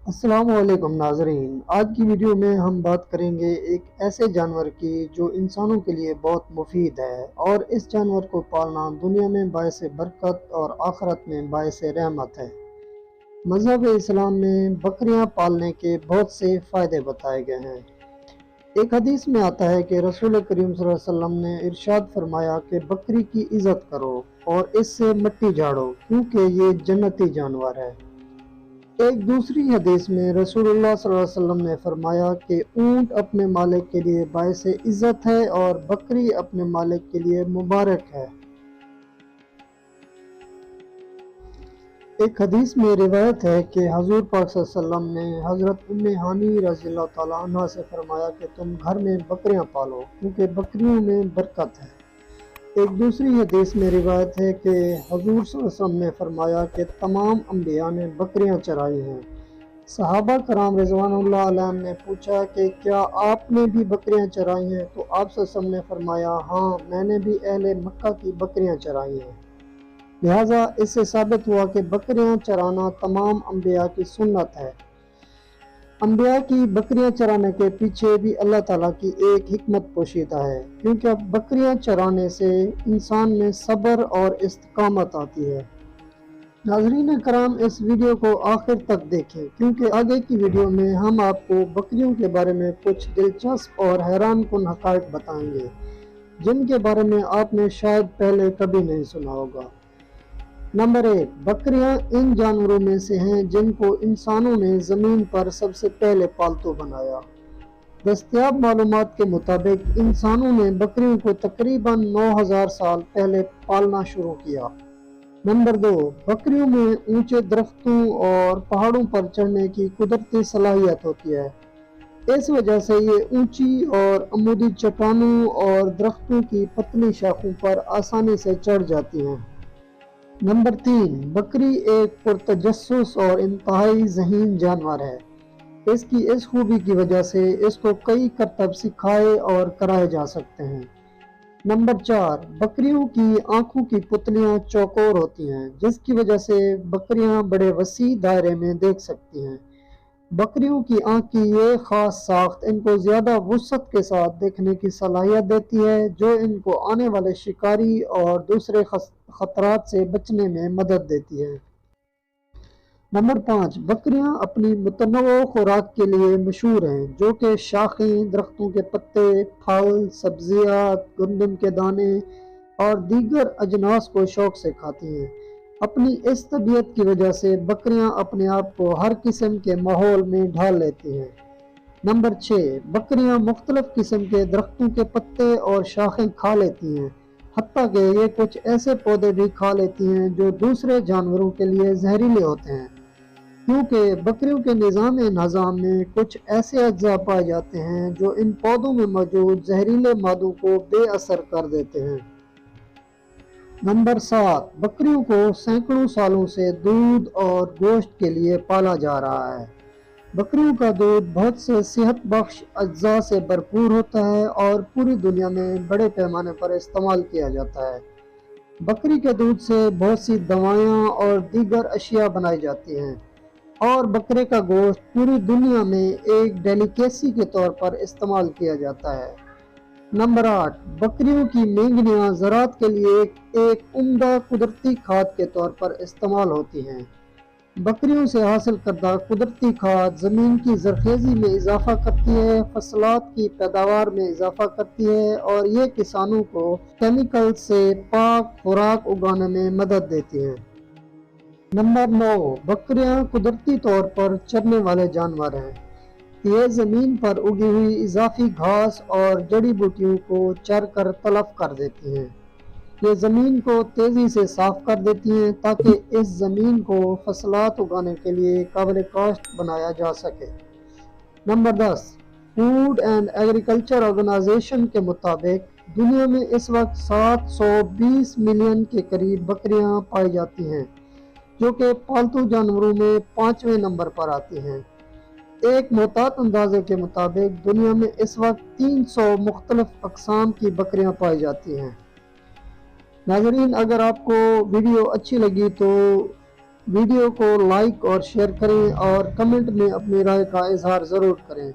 السلام علیکم ناظرین، آج کی ویڈیو میں ہم بات کریں گے ایک ایسے جانور کی جو انسانوں کے لیے بہت مفید ہے، اور اس جانور کو پالنا دنیا میں باعث برکت اور آخرت میں باعث رحمت ہے۔ مذہب اسلام میں بکریاں پالنے کے بہت سے فائدے بتائے گئے ہیں۔ ایک حدیث میں آتا ہے کہ رسول کریم صلی اللہ علیہ وسلم نے ارشاد فرمایا کہ بکری کی عزت کرو اور اس سے مٹی جھاڑو کیونکہ یہ جنتی جانور ہے۔ ایک دوسری حدیث میں رسول اللہ صلی اللہ علیہ وسلم نے فرمایا کہ اونٹ اپنے مالک کے لیے باعث عزت ہے اور بکری اپنے مالک کے لیے مبارک ہے۔ ایک حدیث میں روایت ہے کہ حضور پاک صلی اللہ علیہ وسلم نے حضرت ام ہانی رضی اللہ تعالیٰ عنہ سے فرمایا کہ تم گھر میں بکریاں پالو کیونکہ بکریوں میں برکت ہے۔ ایک دوسری حدیث میں روایت ہے کہ حضور صلی اللہ علیہ وسلم نے فرمایا کہ تمام انبیاء نے بکریاں چرائی ہیں۔ صحابہ کرام رضوان اللہ علیہم نے پوچھا کہ کیا آپ نے بھی بکریاں چرائی ہیں؟ تو آپ صلی اللہ علیہ وسلم نے فرمایا ہاں، میں نے بھی اہل مکہ کی بکریاں چرائی ہیں۔ لہٰذا اس سے ثابت ہوا کہ بکریاں چرانا تمام انبیاء کی سنت ہے۔ انبیاء کی بکریاں چرانے کے پیچھے بھی اللہ تعالیٰ کی ایک حکمت پوشیدہ ہے، کیونکہ بکریاں چرانے سے انسان میں صبر اور استقامت آتی ہے۔ ناظرین کرام، اس ویڈیو کو آخر تک دیکھیں کیونکہ آگے کی ویڈیو میں ہم آپ کو بکریوں کے بارے میں کچھ دلچسپ اور حیران کن حقائق بتائیں گے جن کے بارے میں آپ نے شاید پہلے کبھی نہیں سنا ہوگا۔ نمبر 1، بکریاں ان جانوروں میں سے ہیں جن کو انسانوں نے زمین پر سب سے پہلے پالتو بنایا۔ دستیاب معلومات کے مطابق انسانوں نے بکریوں کو تقریباً 9000 سال پہلے پالنا شروع کیا۔ نمبر 2، بکریوں میں اونچے درختوں اور پہاڑوں پر چڑھنے کی قدرتی صلاحیت ہوتی ہے۔ اس وجہ سے یہ اونچی اور عمودی چٹانوں اور درختوں کی پتلی شاخوں پر آسانی سے چڑھ جاتی ہیں۔ نمبر 3، بکری ایک پرتجسس اور انتہائی ذہین جانور ہے۔ اس کی اس خوبی کی وجہ سے اس کو کئی کرتب سکھائے اور کرائے جا سکتے ہیں۔ نمبر 4، بکریوں کی آنکھوں کی پتلیاں چوکور ہوتی ہیں جس کی وجہ سے بکریاں بڑے وسیع دائرے میں دیکھ سکتی ہیں۔ بکریوں کی آنکھ کی یہ خاص ساخت ان کو زیادہ وسعت کے ساتھ دیکھنے کی صلاحیت دیتی ہے جو ان کو آنے والے شکاری اور دوسرے خطرات سے بچنے میں مدد دیتی ہے۔ نمبر 5، بکریاں اپنی متنوع خوراک کے لیے مشہور ہیں جو کہ شاخیں، درختوں کے پتے، پھل، سبزیاں، گندم کے دانے اور دیگر اجناس کو شوق سے کھاتی ہیں۔ اپنی اس طبیعت کی وجہ سے بکریاں اپنے آپ کو ہر قسم کے ماحول میں ڈھال لیتی ہیں۔ نمبر 6، بکریاں مختلف قسم کے درختوں کے پتے اور شاخیں کھا لیتی ہیں، حتیٰ کہ یہ کچھ ایسے پودے بھی کھا لیتی ہیں جو دوسرے جانوروں کے لیے زہریلے ہوتے ہیں، کیونکہ بکریوں کے نظام ہضم میں کچھ ایسے اجزاء پائے جاتے ہیں جو ان پودوں میں موجود زہریلے مادوں کو بے اثر کر دیتے ہیں۔ نمبر 7، بکریوں کو سینکڑوں سالوں سے دودھ اور گوشت کے لیے پالا جا رہا ہے۔ بکریوں کا دودھ بہت سے صحت بخش اجزاء سے بھرپور ہوتا ہے اور پوری دنیا میں بڑے پیمانے پر استعمال کیا جاتا ہے۔ بکری کے دودھ سے بہت سی دوائیاں اور دیگر اشیاء بنائی جاتی ہیں، اور بکرے کا گوشت پوری دنیا میں ایک ڈیلیکیسی کے طور پر استعمال کیا جاتا ہے۔ نمبر 8، بکریوں کی مینگنیاں زراعت کے لیے ایک عمدہ قدرتی کھاد کے طور پر استعمال ہوتی ہیں۔ بکریوں سے حاصل کردہ قدرتی کھاد زمین کی زرخیزی میں اضافہ کرتی ہے، فصلات کی پیداوار میں اضافہ کرتی ہے اور یہ کسانوں کو کیمیکل سے پاک خوراک اگانے میں مدد دیتی ہیں۔ نمبر 9، بکریاں قدرتی طور پر چرنے والے جانور ہیں۔ یہ زمین پر اگی ہوئی اضافی گھاس اور جڑی بوٹیوں کو چر کر تلف کر دیتی ہیں۔ یہ زمین کو تیزی سے صاف کر دیتی ہیں تاکہ اس زمین کو فصلات اگانے کے لیے قابل کاشت بنایا جا سکے۔ Number 10، Food and Agriculture Organization کے مطابق دنیا میں اس وقت 720 ملین کے قریب بکریاں پائی جاتی ہیں جو کہ پالتو جانوروں میں 5ویں نمبر پر آتی ہیں۔ ایک محتاط اندازے کے مطابق دنیا میں اس وقت 300 مختلف اقسام کی بکریاں پائی جاتی ہیں۔ ناظرین، اگر آپ کو ویڈیو اچھی لگی تو ویڈیو کو لائک اور شیئر کریں اور کمنٹ میں اپنی رائے کا اظہار ضرور کریں۔